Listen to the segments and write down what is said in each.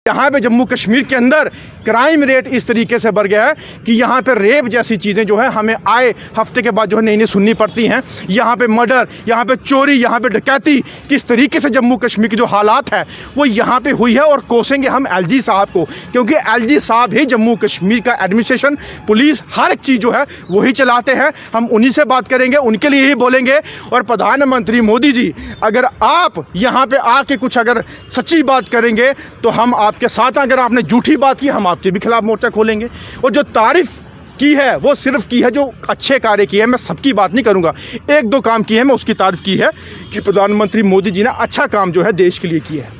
यहाँ पे जम्मू कश्मीर के अंदर क्राइम रेट इस तरीके से बढ़ गया है कि यहाँ पे रेप जैसी चीज़ें जो है हमें आए हफ्ते के बाद जो है नई नई सुननी पड़ती हैं। यहाँ पे मर्डर, यहाँ पे चोरी, यहाँ पे डकैती, किस तरीके से जम्मू कश्मीर की जो हालात है वो यहाँ पे हुई है। और कोसेंगे हम एलजी साहब को, क्योंकि एलजी साहब ही जम्मू कश्मीर का एडमिनिस्ट्रेशन, पुलिस, हर एक चीज़ जो है वही चलाते हैं। हम उन्हीं से बात करेंगे, उनके लिए ही बोलेंगे। और प्रधानमंत्री मोदी जी, अगर आप यहाँ पे आके कुछ अगर सच्ची बात करेंगे तो हम आपके साथ, अगर आपने झूठी बात की हम आपके भी खिलाफ मोर्चा खोलेंगे। और जो तारीफ की है वो सिर्फ की है जो अच्छे कार्य किए हैं, मैं सबकी बात नहीं करूंगा, एक दो काम किए हैं मैं उसकी तारीफ की है कि प्रधानमंत्री मोदी जी ने अच्छा काम जो है देश के लिए किया है।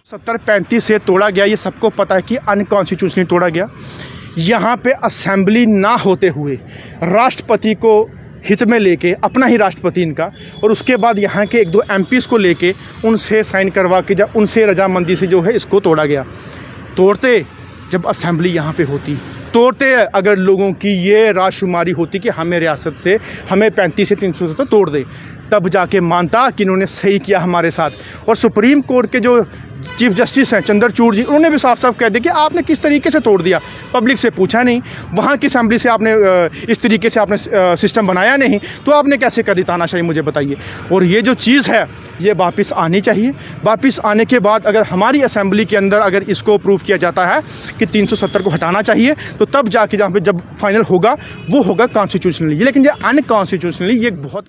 70-35 से तोड़ा गया, ये सबको पता है कि अनकॉन्स्टिट्यूशनली तोड़ा गया। यहाँ पे असेंबली ना होते हुए राष्ट्रपति को हित में लेके, अपना ही राष्ट्रपति इनका, और उसके बाद यहाँ के 1-2 MPs को लेके उनसे साइन करवा के जब उनसे रजामंदी से जो है इसको तोड़ा गया। तोड़ते जब असेंबली यहाँ पे होती, तोड़ते अगर लोगों की ये राजशुमारी होती कि हमें रियासत से हमें 35 से 370 तोड़ दे, तब जाके मानता कि इन्होंने सही किया हमारे साथ। और सुप्रीम कोर्ट के जो चीफ जस्टिस हैं चंद्रचूड़ जी, उन्होंने भी साफ साफ कह दिया कि आपने किस तरीके से तोड़ दिया, पब्लिक से पूछा नहीं, वहाँ की असेंबली से आपने इस तरीके से आपने सिस्टम बनाया नहीं, तो आपने कैसे कर दी तानाशाही, मुझे बताइए। और ये जो चीज़ है ये वापस आनी चाहिए। वापस आने के बाद अगर हमारी असेंबली के अंदर अगर इसको अप्रूव किया जाता है कि 370 को हटाना चाहिए, तो तब जाके जहाँ पे जब फाइनल होगा वो होगा कॉन्स्टिट्यूशनली। लेकिन ये अनकॉन्स्टिट्यूशनली, ये बहुत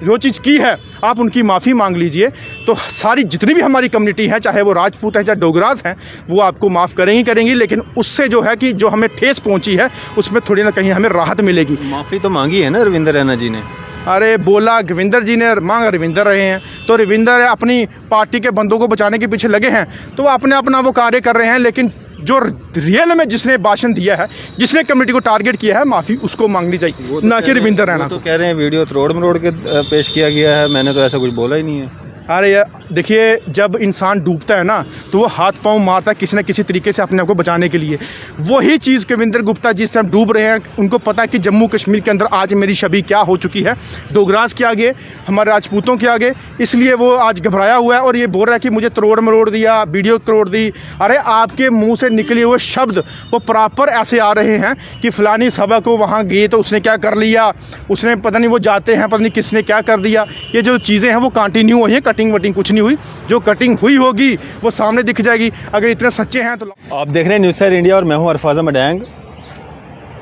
जो चीज़ की है आप उनकी माफ़ी मांग लीजिए, तो सारी जितनी भी हमारी कम्युनिटी है, चाहे वो राजपूत हैं चाहे डोगरास हैं, वो आपको माफ़ करेंगी। लेकिन उससे जो है कि जो हमें ठेस पहुंची है उसमें थोड़ी ना कहीं हमें राहत मिलेगी। माफ़ी तो मांगी है ना रविंद्र रैना जी ने। अरे बोला रविंदर जी ने, मांग रविंदर रहे हैं, तो रविंदर अपनी पार्टी के बंदों को बचाने के पीछे लगे हैं, तो वो अपना वो कार्य कर रहे हैं। लेकिन जो रियल में जिसने भाषण दिया है, जिसने कम्युनिटी को टारगेट किया है, माफ़ी उसको मांगनी चाहिए, ना कि रविंदर रैना। तो कह रहे हैं वीडियो तोड़ मरोड़ के पेश किया गया है, मैंने तो ऐसा कुछ बोला ही नहीं है। अरे यार देखिए, जब इंसान डूबता है ना तो वो हाथ पांव मारता है किसी न किसी तरीके से अपने आप को बचाने के लिए। वही चीज़ कविंदर गुप्ता जिस टाइम डूब रहे हैं, उनको पता है कि जम्मू कश्मीर के अंदर आज मेरी छवि क्या हो चुकी है, डोगरास के आगे, हमारे राजपूतों के आगे, इसलिए वो आज घबराया हुआ है और ये बोल रहा है कि मुझे तोड़ मरोड़ दिया, वीडियो तोड़ दी। अरे आपके मुँह से निकले हुए शब्द वो प्रॉपर ऐसे आ रहे हैं कि फ़लानी सभा को वहाँ गए तो उसने क्या कर लिया, उसने पता नहीं, वो जाते हैं पता नहीं किसने क्या कर दिया। ये जो चीज़ें हैं वो कंटिन्यू हुई हैं, कटिंग वटिंग कुछ नहीं हुई, जो कटिंग हुई होगी वो सामने दिख जाएगी। अगर इतने सच्चे हैं तो। आप देख रहे हैं न्यूज़ सर इंडिया और मैं हूं अरफाज़ा मडैंग।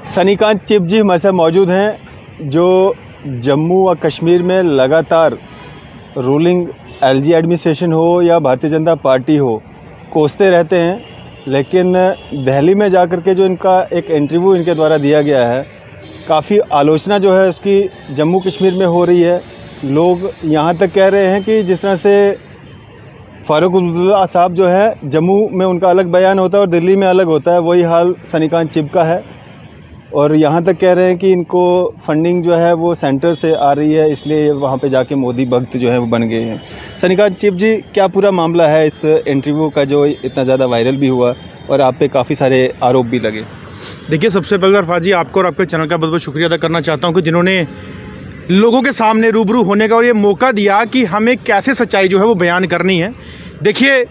सनीकांत चिप जी हमारे साथ मौजूद हैं, जो जम्मू और कश्मीर में लगातार रूलिंग एलजी एडमिनिस्ट्रेशन हो या भारतीय जनता पार्टी हो, कोसते रहते हैं। लेकिन दिल्ली में जाकर के जो इनका एक इंटरव्यू इनके द्वारा दिया गया है, काफ़ी आलोचना जो है उसकी जम्मू कश्मीर में हो रही है। लोग यहाँ तक कह रहे हैं कि जिस तरह से फारूक अब्दुल्ला साहब जो है जम्मू में उनका अलग बयान होता है और दिल्ली में अलग होता है, वही हाल सनीकांत चिप का है। और यहाँ तक कह रहे हैं कि इनको फंडिंग जो है वो सेंटर से आ रही है, इसलिए वहाँ पे जाके मोदी भक्त जो है वो बन गए हैं। सनीकांत चिप जी, क्या पूरा मामला है इस इंटरव्यू का जो इतना ज़्यादा वायरल भी हुआ और आप पे काफ़ी सारे आरोप भी लगे? देखिए, सबसे पहले अरफाज जी आपको और आपके चैनल का बहुत बहुत शुक्रिया अदा करना चाहता हूँ कि जिन्होंने लोगों के सामने रूबरू होने का और ये मौका दिया कि हमें कैसे सच्चाई जो है वो बयान करनी है। देखिए,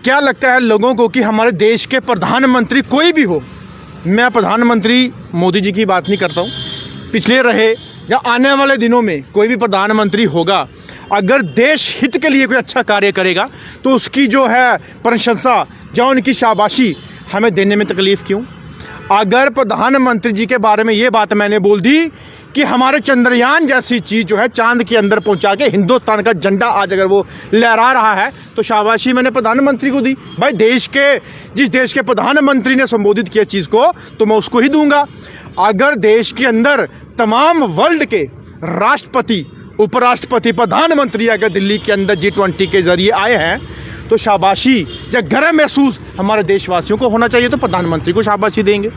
क्या लगता है लोगों को कि हमारे देश के प्रधानमंत्री कोई भी हो, मैं प्रधानमंत्री मोदी जी की बात नहीं करता हूँ, पिछले रहे या आने वाले दिनों में कोई भी प्रधानमंत्री होगा, अगर देश हित के लिए कोई अच्छा कार्य करेगा तो उसकी जो है प्रशंसा या उनकी शाबाशी हमें देने में तकलीफ़ क्यों? अगर प्रधानमंत्री जी के बारे में ये बात मैंने बोल दी कि हमारे चंद्रयान जैसी चीज़ जो है चांद के अंदर पहुंचा के हिंदुस्तान का झंडा आज अगर वो लहरा रहा है, तो शाबाशी मैंने प्रधानमंत्री को दी। भाई, जिस देश के प्रधानमंत्री ने संबोधित किया चीज़ को तो मैं उसको ही दूंगा। अगर देश के अंदर तमाम वर्ल्ड के राष्ट्रपति, उपराष्ट्रपति, प्रधानमंत्री अगर दिल्ली के अंदर G20 के ज़रिए आए हैं तो शाबाशी या गर्व महसूस हमारे देशवासियों को होना चाहिए, तो प्रधानमंत्री को शाबाशी देंगे।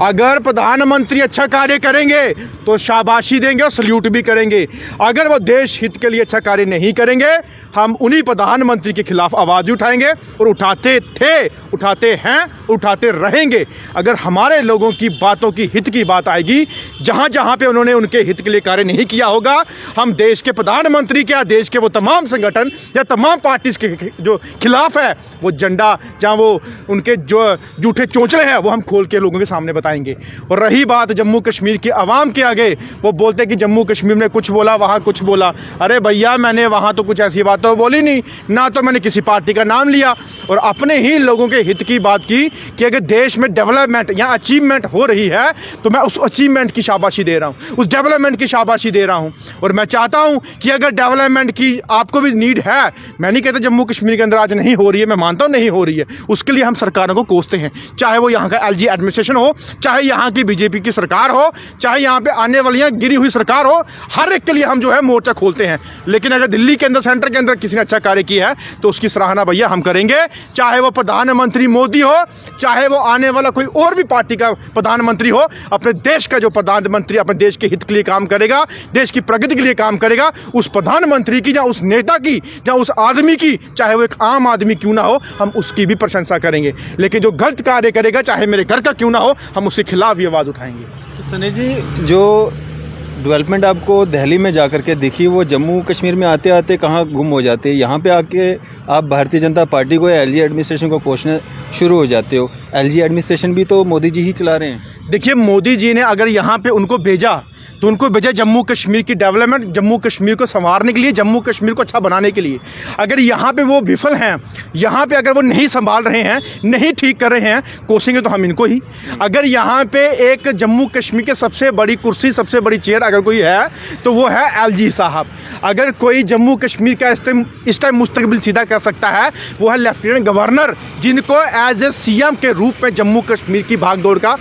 अगर प्रधानमंत्री अच्छा कार्य करेंगे तो शाबाशी देंगे और सल्यूट भी करेंगे। अगर वो देश हित के लिए अच्छा कार्य नहीं करेंगे, हम उन्हीं प्रधानमंत्री के खिलाफ आवाज़ उठाएंगे और उठाते थे, उठाते हैं, उठाते रहेंगे। अगर हमारे लोगों की बातों की हित की बात आएगी, जहाँ जहाँ पे उन्होंने उनके हित के लिए कार्य नहीं किया होगा, हम देश के प्रधानमंत्री के, देश के वो तमाम संगठन या तमाम पार्टीज के जो खिलाफ है वो झंडा, जहाँ वो उनके जो झूठे चोंचले हैं वो हम खोल के लोगों के सामने बताएंगे। और रही बात जम्मू कश्मीर की आवाम के आगे, वो बोलते कि जम्मू कश्मीर में कुछ बोला, वहाँ कुछ बोला। अरे भैया, मैंने वहाँ तो कुछ ऐसी बात तो बोली नहीं, ना तो मैंने किसी पार्टी का नाम लिया, और अपने ही लोगों के हित की बात की कि अगर देश में डेवलपमेंट या अचीवमेंट हो रही है तो मैं उस अचीवमेंट की शाबाशी दे रहा हूँ, उस डेवलपमेंट की शाबाशी दे रहा हूँ। और मैं चाहता हूँ कि अगर डेवलपमेंट की आपको भी नीड है, मैं नहीं कहता जम्मू कश्मीर के अंदर आज नहीं हो रही है, मैं मानता हूँ नहीं हो रही है, उसके लिए हम सरकारों को कोसते हैं, चाहे वो यहाँ का एलजी एडमिनिस्ट्रेशन हो, चाहे यहाँ की बीजेपी की सरकार हो, चाहे यहाँ पे आने वाली गिरी हुई सरकार हो, हर एक के लिए हम जो है मोर्चा खोलते हैं। लेकिन अगर दिल्ली के अंदर, सेंटर के अंदर किसी ने अच्छा कार्य किया है तो उसकी सराहना भैया हम करेंगे, चाहे वो प्रधानमंत्री मोदी हो, चाहे वो आने वाला कोई और भी पार्टी का प्रधानमंत्री हो। अपने देश का जो प्रधानमंत्री अपने देश के हित के लिए काम करेगा, देश की प्रगति के लिए काम करेगा, उस प्रधानमंत्री की या उस नेता की या उस आदमी की, चाहे वो एक आम आदमी क्यों ना हो, हम उसकी भी प्रशंसा करेंगे। लेकिन जो गलत कार्य करेगा, चाहे मेरे घर का क्यों ना हो, हम उसके खिलाफ भी आवाज़ उठाएंगे। तो सनी जी, जो डेवलपमेंट आपको दिल्ली में जाकर के दिखी, वो जम्मू कश्मीर में आते आते कहाँ गुम हो जाते हैं? यहाँ पे आके आप भारतीय जनता पार्टी को या एलजी एडमिनिस्ट्रेशन को कोसने शुरू हो जाते हो। एलजी एडमिनिस्ट्रेशन भी तो मोदी जी ही चला रहे हैं। देखिए, मोदी जी ने अगर यहाँ पे उनको भेजा तो उनको भेजा जम्मू कश्मीर की डेवलपमेंट, जम्मू कश्मीर को संवारने के लिए, जम्मू कश्मीर को अच्छा बनाने के लिए। अगर यहाँ पे वो विफल हैं, यहाँ पे अगर वो नहीं संभाल रहे हैं, नहीं ठीक कर रहे हैं, कोसेंगे तो हम इनको ही। अगर यहाँ पे एक जम्मू कश्मीर के सबसे बड़ी कुर्सी, सबसे बड़ी चेयर अगर कोई है तो वो है एलजी साहब। अगर कोई जम्मू कश्मीर का इस टाइम मुस्तकबिल सीधा कर सकता है, वो है लेफ्टिनेंट गवर्नर, जिनको एज ए सीएम के रूप में जम्मू कश्मीर की भागदौड़ का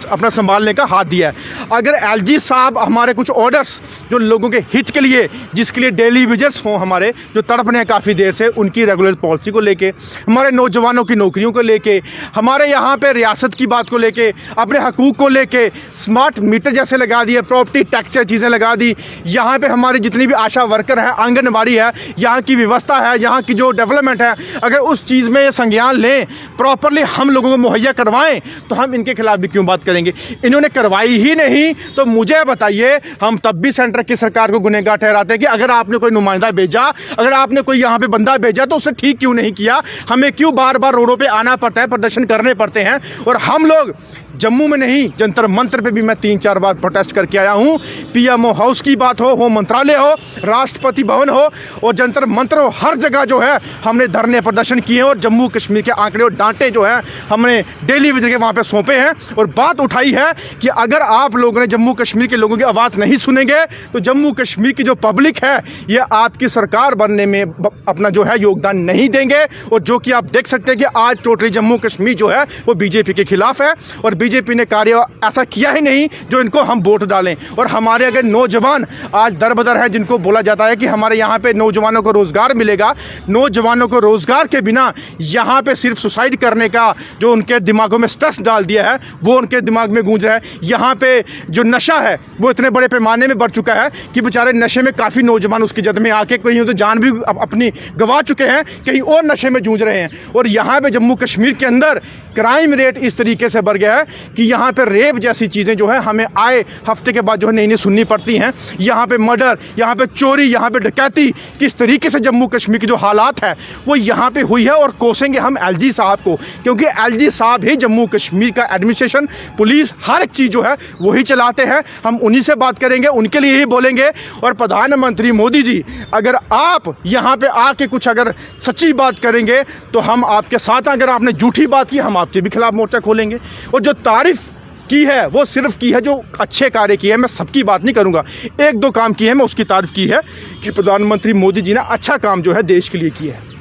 अपना संभालने का हाथ दिया है। अगर एलजी साहब हमारे कुछ ऑर्डर्स जो लोगों के हित के लिए, जिसके लिए डेली विजिट्स हों हमारे, जो तड़प रहे हैं काफ़ी देर से, उनकी रेगुलर पॉलिसी को लेके, हमारे नौजवानों की नौकरियों को लेके, हमारे यहाँ पे रियासत की बात को लेके, अपने हकूक़ को लेके, स्मार्ट मीटर जैसे लगा दिए, प्रॉपर्टी टैक्स चीज़ें लगा दी, यहाँ पे हमारी जितनी भी आशा वर्कर है, आंगनबाड़ी है, यहाँ की व्यवस्था है, यहाँ की जो डेवलपमेंट है, अगर उस चीज़ में संज्ञान लें, प्रॉपरली हम लोगों को मुहैया करवाएं, तो हम इनके खिलाफ भी क्यों बात करेंगे? इन्होंने करवाई ही नहीं तो मुझे बताइए, हम तब भी सेंटर की सरकार को गुनहगार ठहराते हैं कि अगर आपने कोई नुमाइंदा भेजा, अगर आपने कोई यहाँ पे बंदा भेजा तो उसे ठीक क्यों नहीं किया? हमें क्यों बार बार रोडों पे आना पड़ता है, प्रदर्शन करने पड़ते हैं? और हम लोग जम्मू में नहीं, जंतर मंतर पे भी मैं 3-4 बार प्रोटेस्ट करके आया हूँ। पीएमओ हाउस की बात हो मंत्रालय हो, राष्ट्रपति भवन हो और जंतर मंतर हो, हर जगह जो है हमने धरने प्रदर्शन किए हैं और जम्मू कश्मीर के आंकड़े और डांटे जो है हमने डेली विजिट के वहाँ पे सौंपे हैं और बात उठाई है कि अगर आप लोगों ने जम्मू कश्मीर के लोगों की आवाज़ नहीं सुनेंगे तो जम्मू कश्मीर की जो पब्लिक है ये आपकी सरकार बनने में अपना जो है योगदान नहीं देंगे। और जो कि आप देख सकते हैं कि आज टोटली जम्मू कश्मीर जो है वो बीजेपी के खिलाफ है और बीजेपी ने कार्य ऐसा किया ही नहीं जो इनको हम वोट डालें। और हमारे अगर नौजवान आज दर बदर है, जिनको बोला जाता है कि हमारे यहाँ पे नौजवानों को रोज़गार मिलेगा, नौजवानों को रोज़गार के बिना यहाँ पे सिर्फ सुसाइड करने का जो उनके दिमागों में स्ट्रेस डाल दिया है वो उनके दिमाग में गूंज रहा है। यहाँ पे जो नशा है वो इतने बड़े पैमाने में बढ़ चुका है कि बेचारे नशे में काफ़ी नौजवान उसकी जद में आके कहीं तो जान भी अपनी गंवा चुके हैं, कहीं और नशे में जूझ रहे हैं। और यहाँ पे जम्मू कश्मीर के अंदर क्राइम रेट इस तरीके से बढ़ गया है कि यहाँ पे रेप जैसी चीज़ें जो है हमें आए हफ्ते के बाद जो है नई नई सुननी पड़ती हैं। यहाँ पे मर्डर, यहाँ पे चोरी, यहाँ पे डकैती, किस तरीके से जम्मू कश्मीर की जो हालात है वो यहाँ पे हुई है। और कोसेंगे हम एलजी साहब को, क्योंकि एलजी साहब ही जम्मू कश्मीर का एडमिनिस्ट्रेशन, पुलिस, हर एक चीज़ जो है वही चलाते हैं। हम उन्हीं से बात करेंगे, उनके लिए ही बोलेंगे। और प्रधानमंत्री मोदी जी, अगर आप यहाँ पे आके कुछ अगर सच्ची बात करेंगे तो हम आपके साथ, अगर आपने झूठी बात की हम आपके भी खिलाफ मोर्चा खोलेंगे। और जो तारीफ की है वो सिर्फ की है जो अच्छे कार्य किए हैं, मैं सबकी बात नहीं करूंगा, 1-2 काम किए हैं मैं उसकी तारीफ की है कि प्रधानमंत्री मोदी जी ने अच्छा काम जो है देश के लिए किया है।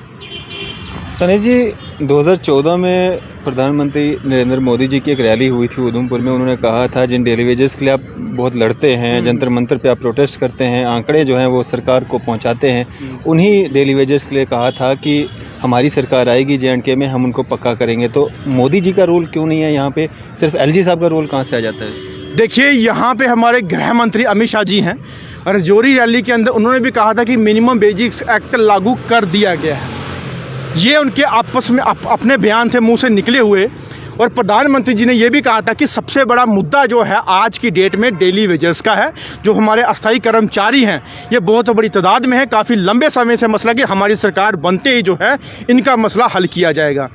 सनी जी, 2014 में प्रधानमंत्री नरेंद्र मोदी जी की एक रैली हुई थी उधमपुर में। उन्होंने कहा था जिन डेली वेजेस के लिए आप बहुत लड़ते हैं, जंतर मंतर पे आप प्रोटेस्ट करते हैं, आंकड़े जो हैं वो सरकार को पहुंचाते हैं, उन्हीं डेली वेजेस के लिए कहा था कि हमारी सरकार आएगी J&K में, हम उनको पक्का करेंगे। तो मोदी जी का रोल क्यों नहीं है यहाँ पे? सिर्फ एलजी साहब का रोल कहाँ से आ जाता है? देखिए, यहाँ पे हमारे गृह मंत्री अमित शाह जी हैं और रजौरी रैली के अंदर उन्होंने भी कहा था कि मिनिमम बेसिक्स एक्ट लागू कर दिया गया है। ये उनके आपस में अपने बयान थे, मुंह से निकले हुए। और प्रधानमंत्री जी ने यह भी कहा था कि सबसे बड़ा मुद्दा जो है आज की डेट में डेली वेजर्स का है। जो हमारे अस्थायी कर्मचारी हैं ये बहुत बड़ी तादाद में है, काफ़ी लंबे समय से मसला कि हमारी सरकार बनते ही जो है इनका मसला हल किया जाएगा।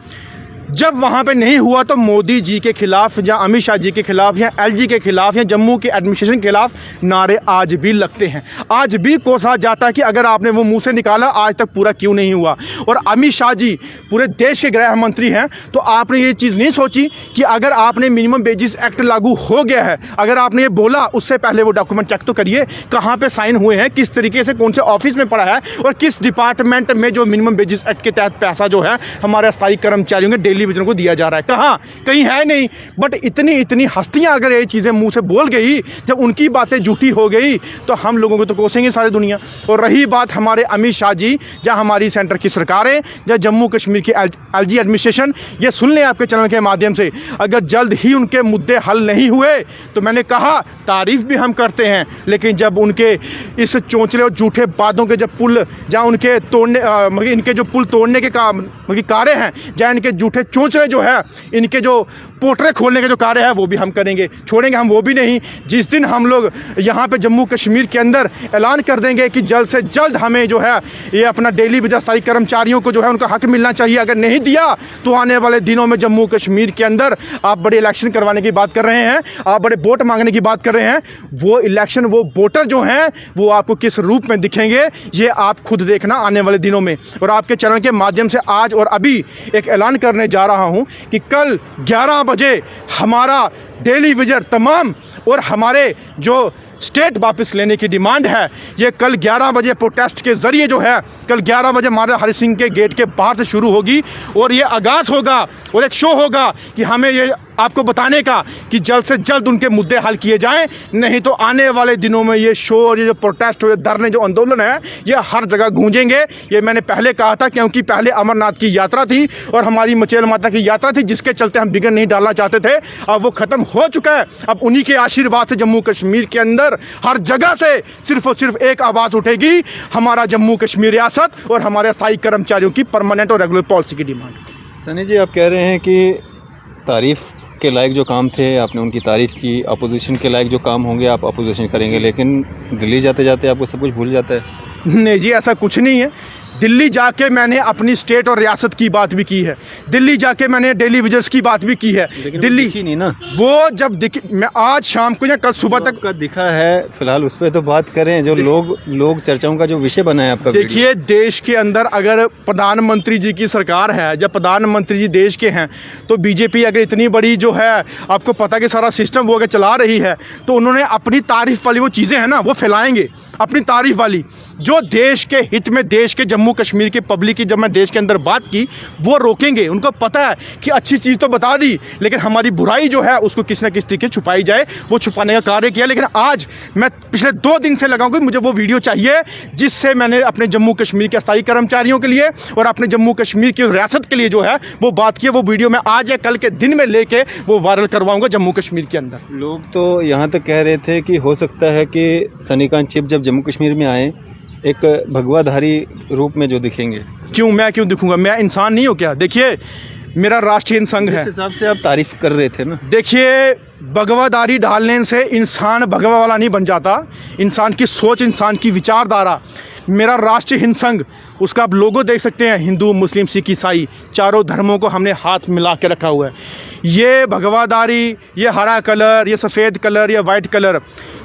जब वहाँ पे नहीं हुआ तो मोदी जी के खिलाफ या अमित शाह जी के खिलाफ या एलजी के खिलाफ या जम्मू के एडमिनिस्ट्रेशन के खिलाफ नारे आज भी लगते हैं। आज भी कोसा जाता है कि अगर आपने वो मुंह से निकाला आज तक पूरा क्यों नहीं हुआ। और अमित शाह जी पूरे देश के गृह मंत्री हैं, तो आपने ये चीज़ नहीं सोची कि अगर आपने मिनिमम वेजेस एक्ट लागू हो गया है, अगर आपने ये बोला उससे पहले वो डॉक्यूमेंट चेक तो करिए कहाँ पर साइन हुए हैं, किस तरीके से कौन से ऑफिस में पड़ा है और किस डिपार्टमेंट में जो मिनिमम वेजेस एक्ट के तहत पैसा जो है हमारे अस्थायी कर्मचारियों के डेली वेतन को दिया जा रहा है। कहाँ? कहीं है नहीं। बट इतनी हस्तियां अगर ये चीज़ें मुंह से बोल गई, जब उनकी बातें झूठी हो गई तो हम लोगों को तो कोसेंगे सारी दुनिया। और रही बात हमारे अमित शाह जी या हमारी सेंटर की सरकारें या जम्मू कश्मीर की एलजी एडमिनिस्ट्रेशन, ये सुन लें आपके चैनल के माध्यम से, अगर जल्द ही उनके मुद्दे हल नहीं हुए तो मैंने कहा तारीफ भी हम करते हैं, लेकिन जब उनके इस चौंचले और झूठे बातों के जब पुल जहाँ उनके तोड़ने इनके जो पुल तोड़ने के कार्य हैं, जहाँ इनके झूठे चौंचले जो है इनके जो पोटरे खोलने के जो कार्य है वो भी हम करेंगे, छोड़ेंगे हम वो भी नहीं। जिस दिन हम लोग यहाँ पे जम्मू कश्मीर के अंदर ऐलान कर देंगे कि जल्द से जल्द हमें जो है ये अपना डेली वेज अस्थायी कर्मचारियों को जो है उनका हक मिलना चाहिए, अगर नहीं दिया तो आने वाले दिनों में जम्मू कश्मीर के अंदर आप बड़े इलेक्शन करवाने की बात कर रहे हैं, आप बड़े वोट मांगने की बात कर रहे हैं, वो इलेक्शन वो वोटर जो हैं वो आपको किस रूप में दिखेंगे ये आप खुद देखना आने वाले दिनों में। और आपके चैनल के माध्यम से आज और अभी एक ऐलान करने जा रहा हूं कि कल 11 बजे हमारा डेली विजर तमाम और हमारे जो स्टेट वापस लेने की डिमांड है, ये कल 11 बजे प्रोटेस्ट के ज़रिए जो है कल 11 बजे हमारे हरि सिंह के गेट के बाहर से शुरू होगी और ये आगाज़ होगा और एक शो होगा कि हमें ये आपको बताने का कि जल्द से जल्द उनके मुद्दे हल किए जाएं, नहीं तो आने वाले दिनों में ये शो और ये जो प्रोटेस्ट हो, ये धरने, जो आंदोलन है, ये हर जगह गूंजेंगे। ये मैंने पहले कहा था, क्योंकि पहले अमरनाथ की यात्रा थी और हमारी मचेल माता की यात्रा थी जिसके चलते हम बिगड़ नहीं डालना चाहते थे, अब वो ख़त्म हो चुका है। अब उन्हीं के आशीर्वाद से जम्मू कश्मीर के अंदर हर जगह से सिर्फ और सिर्फ एक आवाज़ उठेगी, हमारा जम्मू कश्मीर रियासत और हमारे स्थायी कर्मचारियों की परमानेंट और रेगुलर पॉलिसी की डिमांड। सनी जी, आप कह रहे हैं कि तारीफ़ के लायक जो काम थे आपने उनकी तारीफ़ की, अपोजिशन के लायक जो काम होंगे आप अपोजिशन करेंगे, लेकिन दिल्ली जाते जाते आपको सब कुछ भूल जाता है। नहीं जी, ऐसा कुछ नहीं है। दिल्ली जाके मैंने अपनी स्टेट और रियासत की बात भी की है, दिल्ली जाके मैंने डेली विजर्स की बात भी की है। दिल्ली नहीं ना, वो जब दिखी, मैं आज शाम को या कल सुबह तक का दिखा है, फिलहाल उस पर तो बात करें जो लोग चर्चाओं का जो विषय बना है आपका। देखिए, देश के अंदर अगर प्रधानमंत्री जी की सरकार है, जब प्रधानमंत्री जी देश के हैं, तो बीजेपी अगर इतनी बड़ी जो है आपको पता कि सारा सिस्टम वो अगर चला रही है, तो उन्होंने अपनी तारीफ वाली वो चीज़ें हैं ना वो फैलाएंगे, अपनी तारीफ वाली जो देश के हित में, देश के जम्मू कश्मीर के पब्लिक की जब मैं देश के अंदर बात की वो रोकेंगे। उनको पता है कि अच्छी चीज़ तो बता दी, लेकिन हमारी बुराई जो है उसको किसी न किसी तरीके छुपाई जाए, वो छुपाने का कार्य किया। लेकिन आज मैं पिछले 2 दिन से लगाऊंगा, मुझे वो वीडियो चाहिए जिससे मैंने अपने जम्मू कश्मीर के स्थायी कर्मचारियों के लिए और अपने जम्मू कश्मीर की रियासत के लिए जो है वो बात की। वो वीडियो मैं आज या कल के दिन में लेके वो वायरल करवाऊंगा जम्मू कश्मीर के अंदर। लोग तो यहाँ तक कह रहे थे कि हो सकता है कि सनीकांत चिप जब जम्मू कश्मीर में आए एक भगवाधारी रूप में जो दिखेंगे। क्यों? मैं क्यों दिखूंगा? मैं इंसान नहीं हूँ क्या? देखिए, मेरा राष्ट्रीय हिंद संघ है। इस हिसाब से आप तारीफ कर रहे थे ना। देखिए, भगवाधारी डालने से इंसान भगवा वाला नहीं बन जाता। इंसान की सोच, इंसान की विचारधारा, मेरा राष्ट्रीय हिंद संघ, उसका आप लोगो देख सकते हैं, हिंदू, मुस्लिम, सिख, ईसाई, चारों धर्मों को हमने हाथ मिला के रखा हुआ है। ये भगवाधारी, ये हरा कलर, ये सफ़ेद कलर, ये वाइट कलर,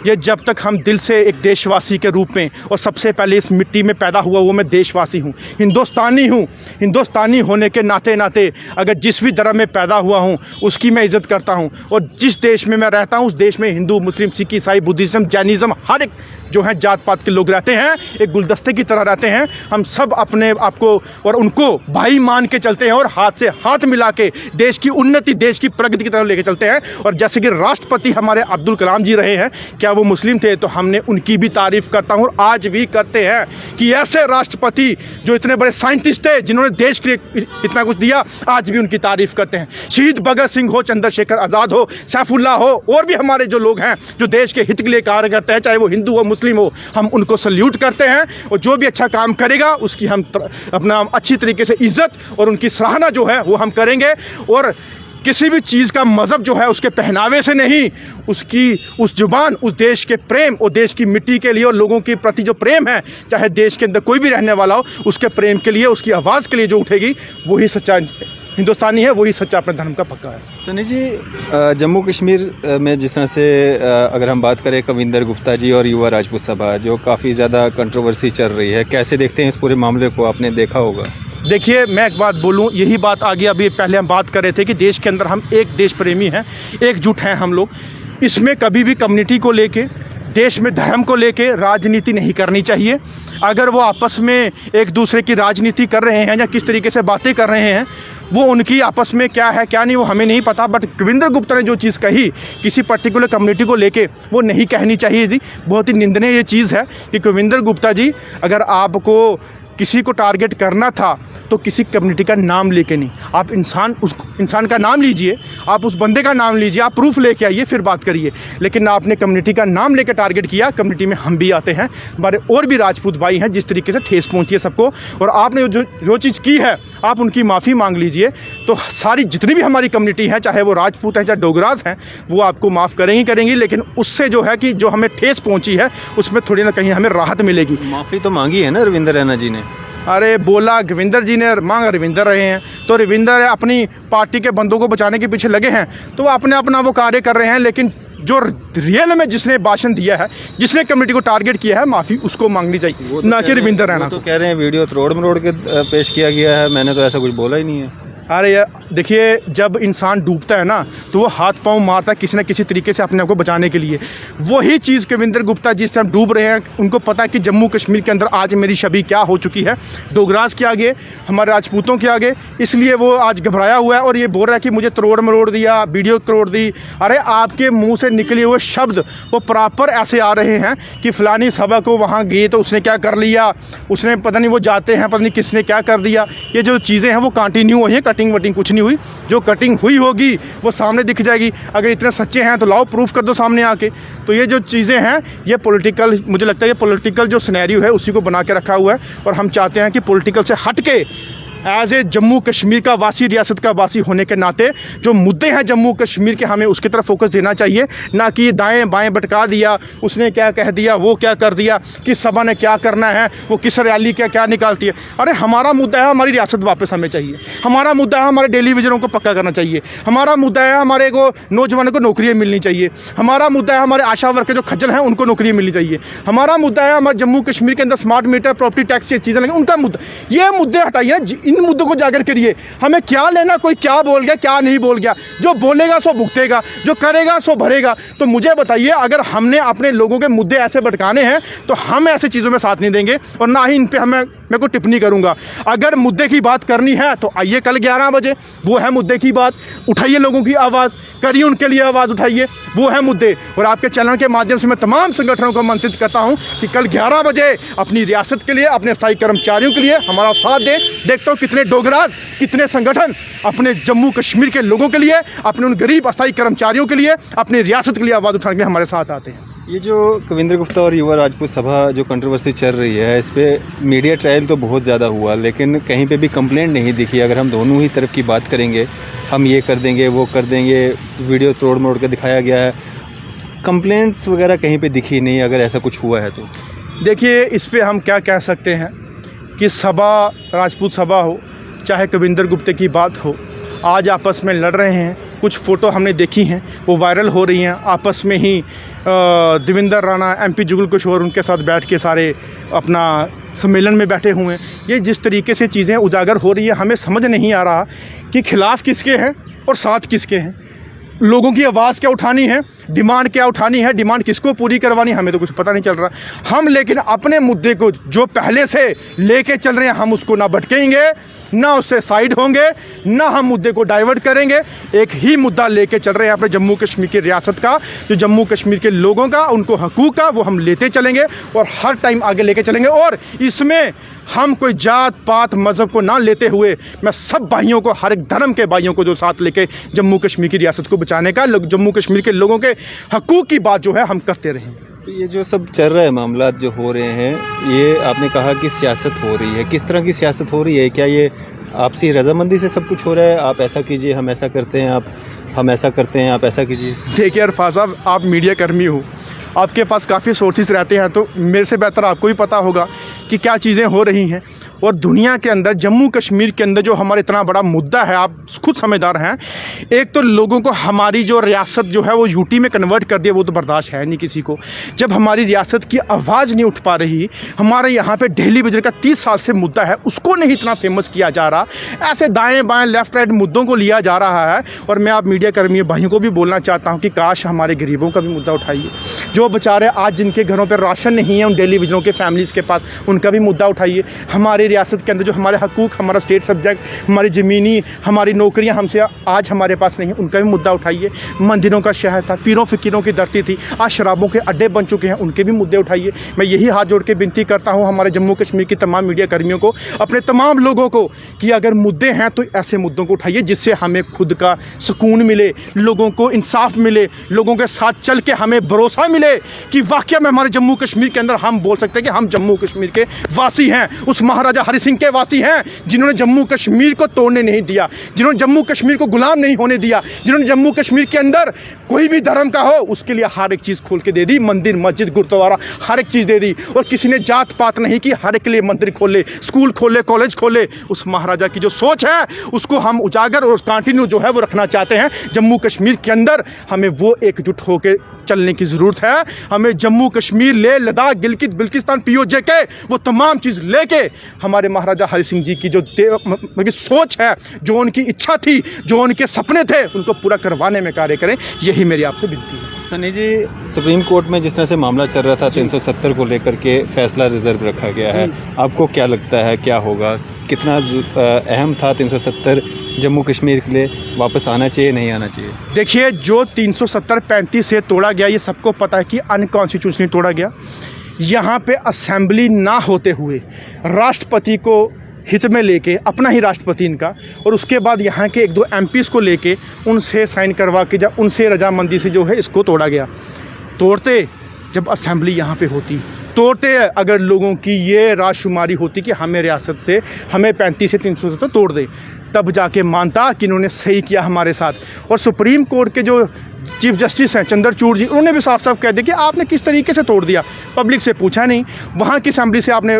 ये जब तक हम दिल से एक देशवासी के रूप में, और सबसे पहले इस मिट्टी में पैदा हुआ वो मैं देशवासी हूँ, हिंदुस्तानी हूँ। हिंदुस्तानी होने के नाते अगर जिस भी धर्म में पैदा हुआ हूँ उसकी मैं इज़्ज़त करता हूँ, और जिस देश में मैं रहता हूँ उस देश में हिंदू, मुस्लिम, सिख, ईसाई, बुद्धिज़्म, जैनिज़्म, हर एक जो है जात पात के लोग रहते हैं, एक गुलदस्ते की तरह रहते हैं। हम सब अपने आप को और उनको भाई मान के चलते हैं और हाथ से हाथ मिला के देश की उन्नति, देश की प्रगति की तरफ लेके चलते हैं। और जैसे कि राष्ट्रपति हमारे अब्दुल कलाम जी रहे हैं, क्या वो मुस्लिम थे? तो हमने उनकी भी तारीफ़ करता हूँ और आज भी करते हैं कि ऐसे राष्ट्रपति जो इतने बड़े साइंटिस्ट थे, जिन्होंने देश के लिए इतना कुछ दिया, आज भी उनकी तारीफ़ करते हैं। शहीद भगत सिंह हो, चंद्रशेखर आज़ाद हो, सैफुल्लाह हो, और भी हमारे जो लोग हैं जो देश के हित के लिए कार्य करते हैं, चाहे वो हिंदू हो, मुस्लिम हो, हम उनको सल्यूट करते हैं। और जो भी अच्छा काम करेगा उसकी हम अपना अच्छी तरीके से इज्जत और उनकी सराहना जो है वो हम करेंगे। और किसी भी चीज़ का मज़हब जो है उसके पहनावे से नहीं, उसकी उस जुबान, उस देश के प्रेम और देश की मिट्टी के लिए और लोगों के प्रति जो प्रेम है, चाहे देश के अंदर कोई भी रहने वाला हो, उसके प्रेम के लिए, उसकी आवाज़ के लिए जो उठेगी वही सच्चा हिंदुस्तानी है वही सच्चा अपने धर्म का पक्का है। सनी जी, जम्मू कश्मीर में जिस तरह से अगर हम बात करें कविंदर गुप्ता जी और युवा राजपूत सभा जो काफ़ी ज़्यादा कंट्रोवर्सी चल रही है, कैसे देखते हैं इस पूरे मामले को? आपने देखा होगा। देखिए, मैं एक बात बोलूं, यही बात आगे अभी पहले हम बात कर रहे थे कि देश के अंदर हम एक देश प्रेमी हैं, एकजुट हैं हम लोग। इसमें कभी भी कम्युनिटी को लेके, देश में धर्म को लेके राजनीति नहीं करनी चाहिए। अगर वो आपस में एक दूसरे की राजनीति कर रहे हैं या किस तरीके से बातें कर रहे हैं, वो उनकी आपस में क्या है क्या नहीं वो हमें नहीं पता। बट कविंदर गुप्ता ने जो चीज़ कही किसी पर्टिकुलर कम्युनिटी को लेके, वो नहीं कहनी चाहिए थी। बहुत ही निंदनीय ये चीज़ है कि कविंदर गुप्ता जी, अगर आपको किसी को टारगेट करना था तो किसी कम्युनिटी का नाम लेके नहीं, आप उस इंसान का नाम लीजिए, आप उस बंदे का नाम लीजिए, आप प्रूफ लेके आइए, फिर बात करिए। लेकिन आपने कम्युनिटी का नाम लेके टारगेट किया। कम्युनिटी में हम भी आते हैं, हमारे और भी राजपूत भाई हैं, जिस तरीके से ठेस पहुंची है सबको, और आपने जो चीज़ की है आप उनकी माफ़ी मांग लीजिए। तो सारी जितनी भी हमारी कम्युनिटी है, चाहे वो राजपूत हैं चाहे डोगराज हैं, वो आपको माफ़ करेंगी। लेकिन उससे जो है कि जो हमें ठेस पहुँची है उसमें थोड़ी ना कहीं हमें राहत मिलेगी। माफ़ी तो मांगी है ना रविंदर रैना जी ने। अरे बोला रविंदर जी ने, मांग रविंदर रहे हैं, तो रविंदर अपनी पार्टी के बंदों को बचाने के पीछे लगे हैं, तो वो अपना वो कार्य कर रहे हैं। लेकिन जो रियल में जिसने भाषण दिया है, जिसने कम्युनिटी को टारगेट किया है, माफ़ी उसको मांगनी चाहिए, ना कि रविंदर रैना। तो कह रहे हैं वीडियो तोड़ मरोड़ के पेश किया गया है, मैंने तो ऐसा कुछ बोला ही नहीं है। अरे यार देखिए, जब इंसान डूबता है ना तो वो हाथ पांव मारता है किसी न किसी तरीके से अपने आप को बचाने के लिए। वही चीज़ कविंदर गुप्ता जिस टाइम डूब रहे हैं, उनको पता है कि जम्मू कश्मीर के अंदर आज मेरी छवि क्या हो चुकी है, डोगराज के आगे, हमारे राजपूतों के आगे। इसलिए वो आज घबराया हुआ है और ये बोल रहा है कि मुझे तोड़ मरोड़ दिया, वीडियो तोड़ दी। अरे आपके मुँह से निकले हुए शब्द वो प्रॉपर ऐसे आ रहे हैं कि फ़लानी सभा को वहाँ गए तो उसने क्या कर लिया, उसने पता नहीं वो जाते हैं, पता नहीं किसने क्या कर दिया। ये जो चीज़ें हैं वो कंटिन्यू हुई हैं, कटिंग वटिंग कुछ नहीं हुई। जो कटिंग हुई होगी वो सामने दिख जाएगी। अगर इतने सच्चे हैं तो लाओ प्रूफ कर दो सामने आके। तो ये जो चीज़ें हैं ये पॉलिटिकल, मुझे लगता है ये पॉलिटिकल जो सिनेरियो है उसी को बना के रखा हुआ है। और हम चाहते हैं कि पॉलिटिकल से हट के एज ए जम्मू कश्मीर का वासी, रियासत का वासी होने के नाते जो मुद्दे हैं जम्मू कश्मीर के, हमें उसकी तरफ फोकस देना चाहिए, ना कि दाएं बाएं भटका दिया, उसने क्या कह दिया, वो क्या कर दिया, किस सभा ने क्या करना है, वो किस रैली क्या निकालती है। अरे हमारा मुद्दा है हमारी रियासत वापस हमें चाहिए, हमारा मुद्दा है हमारे डेली विजनों को पक्का करना चाहिए, हमारा मुद्दा है हमारे को नौजवानों को नौकरियाँ मिलनी चाहिए, हमारा मुद्दा है हमारे आशा वर्ग के जो खज्जल हैं उनको नौकरियाँ मिलनी चाहिए, हमारा मुद्दा है हमारे जम्मू कश्मीर के अंदर स्मार्ट मीटर, प्रॉपर्टी टैक्स, ये चीज़ें लगे उनका मुद्दा। ये मुद्दे हटाइए, इन मुद्दों को जाकर करिए। हमें क्या लेना कोई क्या बोल गया क्या नहीं बोल गया, जो बोलेगा सो भुगतेगा, जो करेगा सो भरेगा। तो मुझे बताइए, अगर हमने अपने लोगों के मुद्दे ऐसे भटकाने हैं तो हम ऐसे चीज़ों में साथ नहीं देंगे और ना ही इन पे मैं को टिप्पणी करूंगा। अगर मुद्दे की बात करनी है तो आइए कल 11 बजे, वो है मुद्दे की बात, उठाइए लोगों की आवाज़, करिए उनके लिए आवाज़ उठाइए, वो है मुद्दे। और आपके चैनल के माध्यम से मैं तमाम संगठनों को आमंत्रित करता हूं कि कल 11 बजे अपनी रियासत के लिए, अपने स्थायी कर्मचारियों के लिए हमारा साथ दें। देखता हूँ कितने डोगराज, कितने संगठन अपने जम्मू कश्मीर के लोगों के लिए, अपने उन गरीब अस्थायी कर्मचारियों के लिए, अपनी रियासत के लिए आवाज़ उठाने के लिए हमारे साथ आते हैं। ये जो कविंदर गुप्ता और युवा राजपूत सभा जो कंट्रोवर्सी चल रही है, इस पर मीडिया ट्रायल तो बहुत ज़्यादा हुआ, लेकिन कहीं पे भी कंप्लेंट नहीं दिखी। अगर हम दोनों ही तरफ की बात करेंगे, हम ये कर देंगे वो कर देंगे, वीडियो तोड़ मोड़ के दिखाया गया है, कंप्लेंट्स वगैरह कहीं पे दिखी नहीं। अगर ऐसा कुछ हुआ है तो देखिए, इस पर हम क्या कह सकते हैं कि सभा, राजपूत सभा हो चाहे कविंदर गुप्ता की बात हो, आज आपस में लड़ रहे हैं। कुछ फ़ोटो हमने देखी हैं वो वायरल हो रही हैं, आपस में ही देवेंद्र राणा, MP जुगल किशोर उनके साथ बैठ के सारे अपना सम्मेलन में बैठे हुए हैं। ये जिस तरीके से चीज़ें उजागर हो रही है, हमें समझ नहीं आ रहा कि खिलाफ़ किसके हैं और साथ किसके हैं। लोगों की आवाज़ क्या उठानी है, डिमांड क्या उठानी है, डिमांड किसको पूरी करवानी, हमें तो कुछ पता नहीं चल रहा। हम लेकिन अपने मुद्दे को जो पहले से लेके चल रहे हैं, हम उसको ना भटकेंगे, ना उससे साइड होंगे, ना हम मुद्दे को डाइवर्ट करेंगे। एक ही मुद्दा लेके चल रहे हैं अपने जम्मू कश्मीर की रियासत का, जो जम्मू कश्मीर के लोगों का, उनको हकूक़ का, वो हम लेते चलेंगे और हर टाइम आगे लेके चलेंगे। और इसमें हम कोई जात पात मज़हब को ना लेते हुए, मैं सब भाइयों को, हर एक धर्म के भाइयों को जो साथ लेके जम्मू कश्मीर की रियासत को बचाने का, जम्मू कश्मीर के लोगों के हकूक़ की बात जो है हम करते रहेंगे। तो ये जो सब चल रहा है, मामला जो हो रहे हैं, ये आपने कहा कि सियासत हो रही है, किस तरह की सियासत हो रही है? क्या ये आपसी रजामंदी से सब कुछ हो रहा है? आप ऐसा कीजिए, हम ऐसा करते हैं, हम ऐसा करते हैं, आप ऐसा कीजिए। देखिए अरफाज साहब, आप मीडिया कर्मी हो, आपके पास काफ़ी सोर्सेज रहते हैं, तो मेरे से बेहतर आपको भी पता होगा कि क्या चीज़ें हो रही हैं। और दुनिया के अंदर जम्मू कश्मीर के अंदर जो हमारा इतना बड़ा मुद्दा है, आप खुद समझदार हैं। एक तो लोगों को हमारी जो रियासत जो है वो यूटी में कन्वर्ट कर दिया, वो तो बर्दाश्त है नहीं किसी को। जब हमारी रियासत की आवाज़ नहीं उठ पा रही, हमारे यहाँ पे डेली वेजेस का 30 साल से मुद्दा है, उसको नहीं इतना फेमस किया जा रहा, ऐसे दाएँ बाएँ लेफ्ट राइट मुद्दों को लिया जा रहा है। और मैं आप मीडिया कर्मी भाइयों को भी बोलना चाहता हूँ कि काश हमारे गरीबों का भी मुद्दा उठाइए, जो बेचारे आज जिनके घरों पर राशन नहीं है, उन डेली वेजरों के फैमिलीज़ के पास, उनका भी मुद्दा उठाइए। हमारी रियासत के अंदर जो हमारे हकूक़, हमारा स्टेट सब्जेक्ट, हमारी ज़मीनी, हमारी नौकरियां हमसे आज हमारे पास नहीं, उनका भी मुद्दा उठाइए। मंदिरों का शहर था, पीरों फ़कीरों की धरती थी, आज शराबों के अड्डे बन चुके हैं, उनके भी मुद्दे उठाइए। मैं यही हाथ जोड़ के विनती करता हूं हमारे जम्मू कश्मीर की तमाम मीडिया कर्मियों को, अपने तमाम लोगों को, कि अगर मुद्दे हैं तो ऐसे मुद्दों को उठाइए जिससे हमें खुद का सुकून मिले, लोगों को इंसाफ मिले, लोगों के साथ चल के हमें भरोसा मिले कि वाकई में हमारे जम्मू कश्मीर के अंदर हम बोल सकते हैं कि हम जम्मू कश्मीर के वासी हैं, उस महाराजा हरि सिंह के वासी हैं जिन्होंने जम्मू कश्मीर को तोड़ने नहीं दिया, जिन्होंने जम्मू कश्मीर को गुलाम नहीं होने दिया, जिन्होंने जम्मू कश्मीर के अंदर कोई भी धर्म का हो उसके लिए हर एक चीज़ खोल के दे दी, मंदिर मस्जिद गुरुद्वारा हर एक चीज़ दे दी। और किसी ने जात पात नहीं की, हर एक के लिए मंदिर खोले, स्कूल खोले, कॉलेज खोले। उस महाराजा की जो सोच है उसको हम उजागर और कंटिन्यू जो है वो रखना चाहते हैं जम्मू कश्मीर के अंदर। हमें वो एकजुट होकर चलने की ज़रूरत है। हमें जम्मू कश्मीर, लेह लद्दाख, गिलगित बिल्तिस्तान, POJK वो तमाम चीज़ लेके हमारे महाराजा हरि सिंह जी की जो सोच है, जो उनकी इच्छा थी, जो उनके सपने थे, उनको पूरा करवाने में कार्य करें। यही मेरी आपसे विनती है। सनी जी, सुप्रीम कोर्ट में जिस तरह से मामला चल रहा था 370 को लेकर के फैसला रिजर्व रखा गया है, आपको क्या लगता है क्या होगा? कितना अहम था 370 जम्मू कश्मीर के लिए? वापस आना चाहिए, नहीं आना चाहिए? देखिए, जो 370-35 से तोड़ा गया, ये सबको पता है कि अनकॉन्स्टिट्यूशनली तोड़ा गया। यहाँ पे असेंबली ना होते हुए राष्ट्रपति को हित में लेके, अपना ही राष्ट्रपति इनका, और उसके बाद यहाँ के 1-2 MPs को लेके उनसे साइन करवा के जब उनसे रजामंदी से जो है इसको तोड़ा गया। तोड़ते जब असेंबली यहाँ पे होती, तोड़ते अगर लोगों की ये राजशुमारी होती कि हमें रियासत से हमें 35 से 370 तोड़ दे, तब जाके मानता कि इन्होंने सही किया हमारे साथ। और सुप्रीम कोर्ट के जो चीफ जस्टिस हैं चंद्रचूड़ जी, उन्होंने भी साफ साफ कह दिया कि आपने किस तरीके से तोड़ दिया, पब्लिक से पूछा नहीं, वहाँ की असेंबली से आपने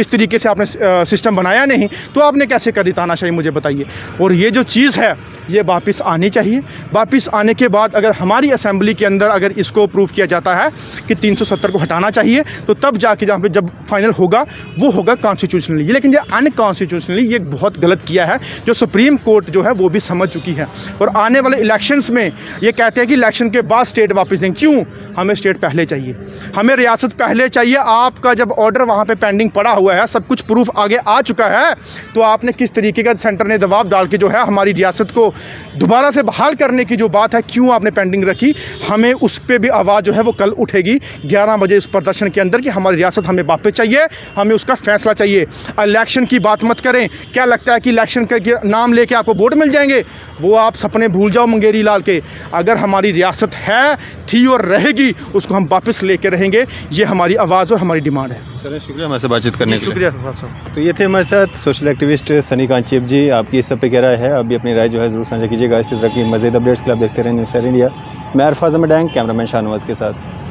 इस तरीके से आपने सिस्टम बनाया नहीं, तो आपने कैसे कर दी तानाशाही, मुझे बताइए। और ये जो चीज़ है ये वापस आनी चाहिए। वापस आने के बाद अगर हमारी असेंबली के अंदर अगर इसको प्रूव किया जाता है कि 370 को हटाना चाहिए, तो तब जाके जहाँ पे जब फाइनल होगा वो होगा कॉन्स्टिट्यूशनली। लेकिन ये अनकॉन्स्टिट्यूशनली ये बहुत गलत किया है, जो सुप्रीम कोर्ट जो है वो भी समझ चुकी है। और आने वाले इलेक्शंस में ये कहते हैं कि इलेक्शन के बाद स्टेट वापस देंगे। क्यों? हमें स्टेट पहले चाहिए, हमें रियासत पहले चाहिए। आपका जब ऑर्डर वहाँ पे पेंडिंग पड़ा हुआ है, सब कुछ प्रूफ आगे आ चुका है, तो आपने किस तरीके का सेंटर ने दबाव डाल के जो है हमारी रियासत को दोबारा से बहाल करने की जो बात है, क्यों आपने पेंडिंग रखी? हमें उस पर भी आवाज़ जो है वो कल उठेगी 11 बजे इस प्रदर्शन के अंदर कि हमारी रियासत हमें वापस चाहिए, हमें उसका फैसला चाहिए। इलेक्शन की बात मत करें। क्या लगता है कि इलेक्शन का नाम लेके आपको वोट मिल जाएंगे? वो आप सपने भूल जाओ मंगेरी लाल के। अगर हमारी रियासत है, थी और रहेगी, उसको हम वापस लेके रहेंगे। ये हमारी आवाज़ और हमारी डिमांड है। चलिए, शुक्रिया हमारे से बातचीत करने के लिए। शुक्रिया साहब। तो ये थे हमारे साथ सोशल एक्टिविस्ट सनीकांत चिब जी। आपकी इस सब पे क्या राय है? अभी अपनी राय जो है ज़रूर साझा कीजिएगा। इसी तरह की मज़ीद अपडेट्स के लिए आप देखते रहें न्यूज़ 7 इंडिया। मैं अरफाज अहमद डैंग, कैमरामैन शाहनवाज के साथ।